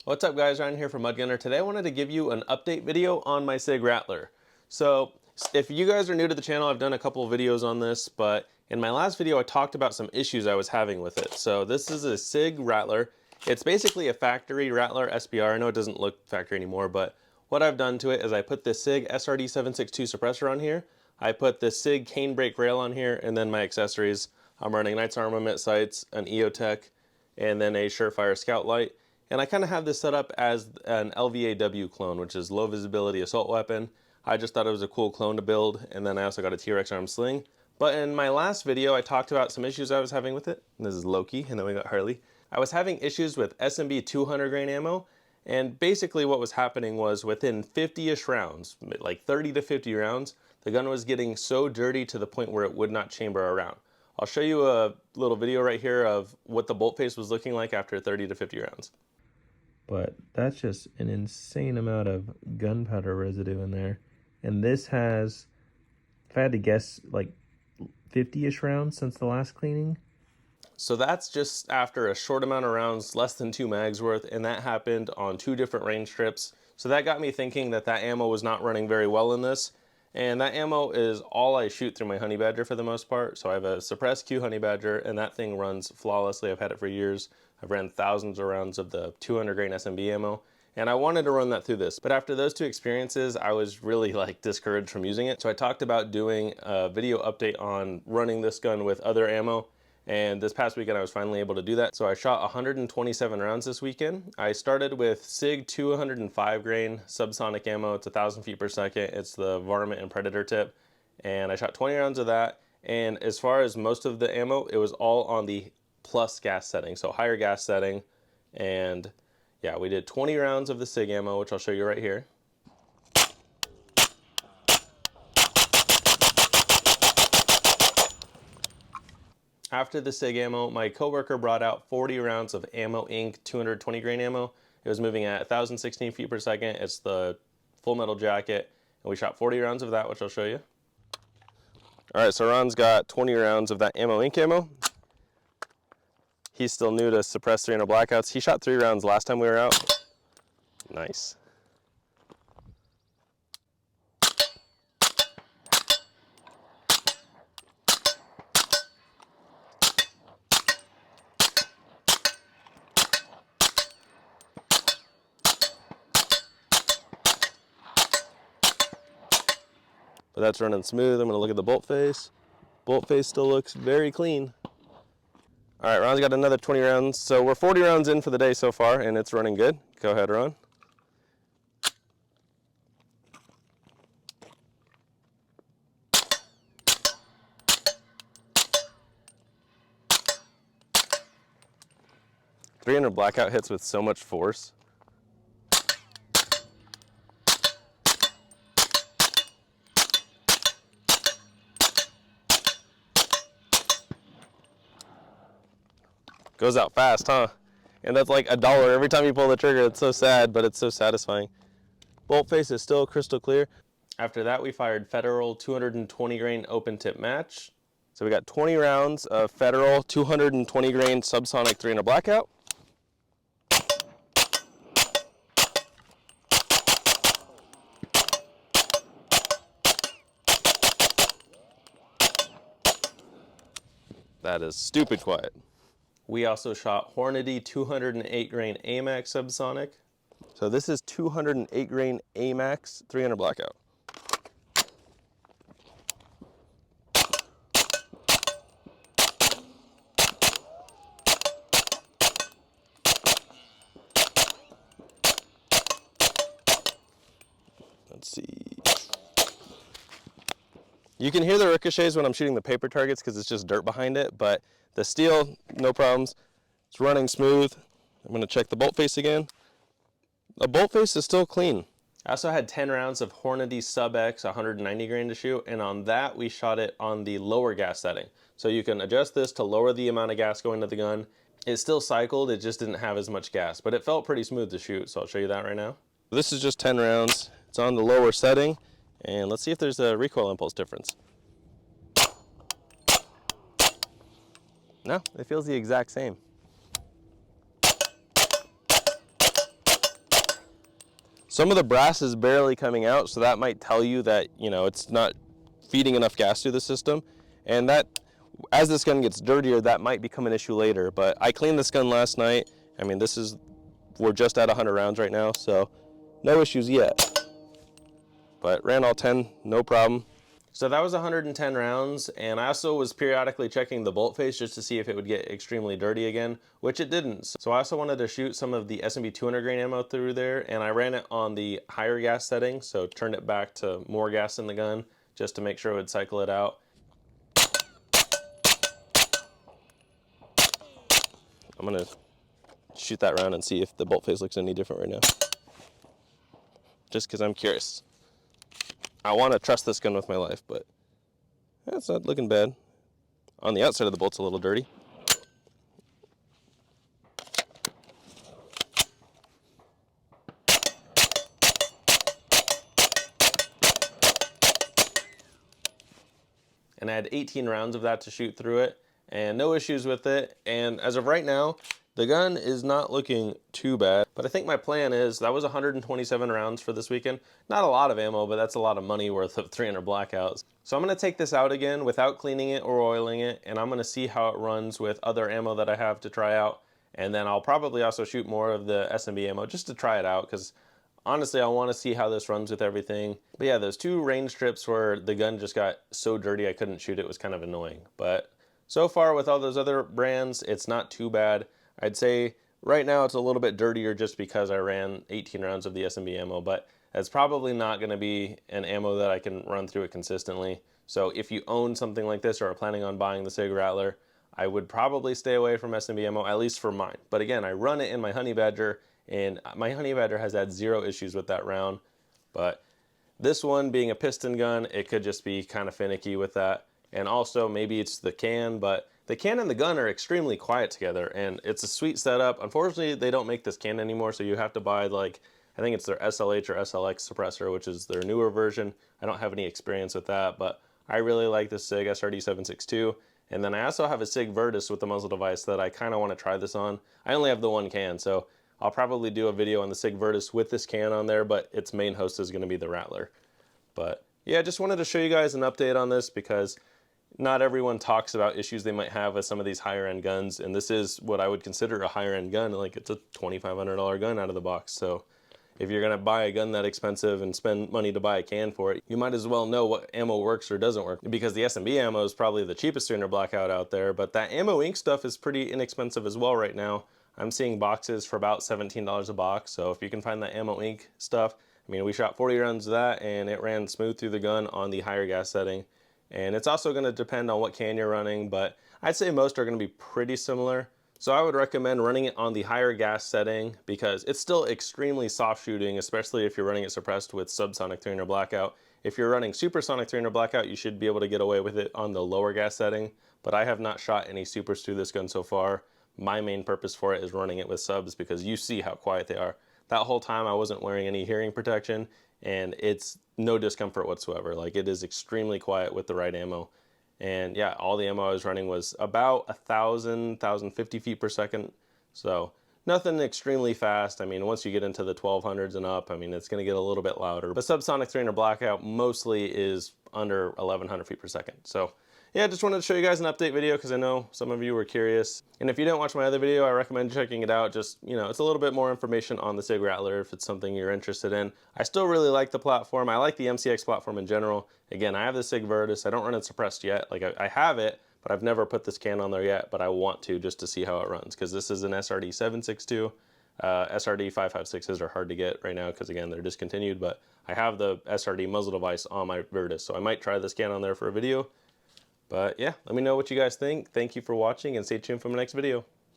What's up guys, Ryan here from Mudgunner. Today I wanted to give you an update video on my Sig Rattler. So if you guys are new to the channel, I've done a couple of videos on this, but in my last video I talked about some issues I was having with it. So this is a Sig Rattler. It's basically a factory Rattler SBR. I know it doesn't look factory anymore, but what I've done to it is I put the Sig SRD762 suppressor on here. I put the Sig cane brake rail on here, and then my accessories. I'm running Knights Armament sights, an EOTech, and then a Surefire scout light. And I kind of have this set up as an LVAW clone, which is low visibility assault weapon. I just thought it was a cool clone to build, and then I also got a T-Rex arm sling. But in my last video, I talked about some issues I was having with it. And this is Loki, and then we got Harley. I was having issues with SMB 200 grain ammo, and basically what was happening was within 50-ish rounds, like 30 to 50 rounds, the gun was getting so dirty to the point where it would not chamber a round. I'll show you a little video right here of what the bolt face was looking like after 30 to 50 rounds. But that's just an insane amount of gunpowder residue in there. And this has, if I had to guess, like 50-ish rounds since the last cleaning. So that's just after a short amount of rounds, less than 2 mags worth, and that happened on 2 different range trips. So that got me thinking that that ammo was not running very well in this. And that ammo is all I shoot through my Honey Badger for the most part. So I have a suppressed Q Honey Badger, and that thing runs flawlessly. I've had it for years. I've ran thousands of rounds of the 200 grain SMB ammo, and I wanted to run that through this. But after those 2 experiences, I was really discouraged from using it. So I talked about doing a video update on running this gun with other ammo. And this past weekend I was finally able to do that. So I shot 127 rounds this weekend. I started with Sig 205 grain Subsonic ammo. It's 1,000 feet per second. It's the Varmint and Predator tip. And I shot 20 rounds of that. And as far as most of the ammo, it was all on the plus gas setting, so higher gas setting. And yeah, we did 20 rounds of the Sig ammo, which I'll show you right here. After the Sig ammo, my coworker brought out 40 rounds of Ammo Inc. 220 grain ammo. It was moving at 1,016 feet per second. It's the full metal jacket, and we shot 40 rounds of that, which I'll show you. All right, so Ron's got 20 rounds of that Ammo Inc. ammo. He's still new to Suppressor 300 Blackouts. He shot 3 rounds last time we were out. Nice. But that's running smooth. I'm gonna look at the bolt face. Bolt face still looks very clean. All right, Ron's got another 20 rounds. So we're 40 rounds in for the day so far, and it's running good. Go ahead, Ron. .300 Blackout hits with so much force. Goes out fast, huh? And that's like $1 every time you pull the trigger. It's so sad, but it's so satisfying. Bolt face is still crystal clear. After that, we fired Federal 220 grain open tip match. So we got 20 rounds of Federal 220 grain Subsonic 300 Blackout. That is stupid quiet. We also shot Hornady 208 grain AMAX Subsonic. So this is 208 grain AMAX 300 Blackout. Let's see. You can hear the ricochets when I'm shooting the paper targets because it's just dirt behind it, but the steel, no problems. It's running smooth. I'm gonna check the bolt face again. The bolt face is still clean. I also had 10 rounds of Hornady Sub X 190 grain to shoot, and on that we shot it on the lower gas setting. So you can adjust this to lower the amount of gas going to the gun. It still cycled, it just didn't have as much gas, but it felt pretty smooth to shoot, so I'll show you that right now. This is just 10 rounds. It's on the lower setting, and let's see if there's a recoil impulse difference. No, it feels the exact same. Some of the brass is barely coming out, so that might tell you that, you know, it's not feeding enough gas to the system. And that, as this gun gets dirtier, that might become an issue later. But I cleaned this gun last night. I mean, we're just at 100 rounds right now, so no issues yet. But ran all 10, no problem. So that was 110 rounds, and I also was periodically checking the bolt face just to see if it would get extremely dirty again, which it didn't. So I also wanted to shoot some of the S&B 200 grain ammo through there, and I ran it on the higher gas setting, so turned it back to more gas in the gun just to make sure it would cycle it out. I'm gonna shoot that round and see if the bolt face looks any different right now. Just because I'm curious. I want to trust this gun with my life, but it's not looking bad. On the outside of the bolt's a little dirty. And I had 18 rounds of that to shoot through it, and no issues with it. And as of right now, the gun is not looking too bad, but I think my plan is, that was 127 rounds for this weekend. Not a lot of ammo, but that's a lot of money worth of 300 blackouts. So I'm gonna take this out again without cleaning it or oiling it, and I'm gonna see how it runs with other ammo that I have to try out. And then I'll probably also shoot more of the S&B ammo just to try it out, because honestly, I want to see how this runs with everything. But yeah, those two range trips where the gun just got so dirty I couldn't shoot it was kind of annoying. But so far with all those other brands, it's not too bad. I'd say right now it's a little bit dirtier just because I ran 18 rounds of the S&B ammo, but it's probably not going to be an ammo that I can run through it consistently. So if you own something like this or are planning on buying the Sig Rattler, I would probably stay away from S&B ammo, at least for mine. But again, I run it in my Honey Badger, and my Honey Badger has had zero issues with that round. But this one being a piston gun, it could just be kind of finicky with that. And also maybe it's the can, but the can and the gun are extremely quiet together, and it's a sweet setup. Unfortunately, they don't make this can anymore, so you have to buy, like, I think it's their SLH or SLX suppressor, which is their newer version. I don't have any experience with that, but I really like the Sig SRD 762. And then I also have a Sig Virtus with the muzzle device that I kind of want to try this on. I only have the one can, so I'll probably do a video on the Sig Virtus with this can on there, but its main host is going to be the Rattler. But yeah, just wanted to show you guys an update on this because not everyone talks about issues they might have with some of these higher end guns, and this is what I would consider a higher end gun. Like, it's a $2,500 gun out of the box. So if you're gonna buy a gun that expensive and spend money to buy a can for it, you might as well know what ammo works or doesn't work, because the S&B ammo is probably the cheapest 300 blackout out there, but that Ammo Inc stuff is pretty inexpensive as well right now. I'm seeing boxes for about $17 a box, so if you can find the Ammo Inc stuff, I mean, we shot 40 rounds of that and it ran smooth through the gun on the higher gas setting. And it's also going to depend on what can you're running, but I'd say most are going to be pretty similar. So I would recommend running it on the higher gas setting because it's still extremely soft shooting, especially if you're running it suppressed with Subsonic 300 blackout. If you're running Supersonic 300 blackout, you should be able to get away with it on the lower gas setting, but I have not shot any supers through this gun so far. My main purpose for it is running it with subs because you see how quiet they are. That whole time I wasn't wearing any hearing protection, and it's no discomfort whatsoever. Like, it is extremely quiet with the right ammo. And yeah, all the ammo I was running was about 1,050 feet per second. So nothing extremely fast. I mean, once you get into the 1200s and up, I mean, it's going to get a little bit louder. But Subsonic 300 blackout mostly is under 1,100 feet per second. So yeah, just wanted to show you guys an update video because I know some of you were curious. And if you didn't watch my other video, I recommend checking it out. Just, you know, it's a little bit more information on the Sig Rattler if it's something you're interested in. I still really like the platform. I like the MCX platform in general. Again, I have the Sig Virtus. I don't run it suppressed yet. Like, I have it, but I've never put this can on there yet, but I want to just to see how it runs because this is an SRD 762. SRD 556s are hard to get right now because, again, they're discontinued, but I have the SRD muzzle device on my Virtus, so I might try this can on there for a video. But yeah, let me know what you guys think. Thank you for watching and stay tuned for my next video.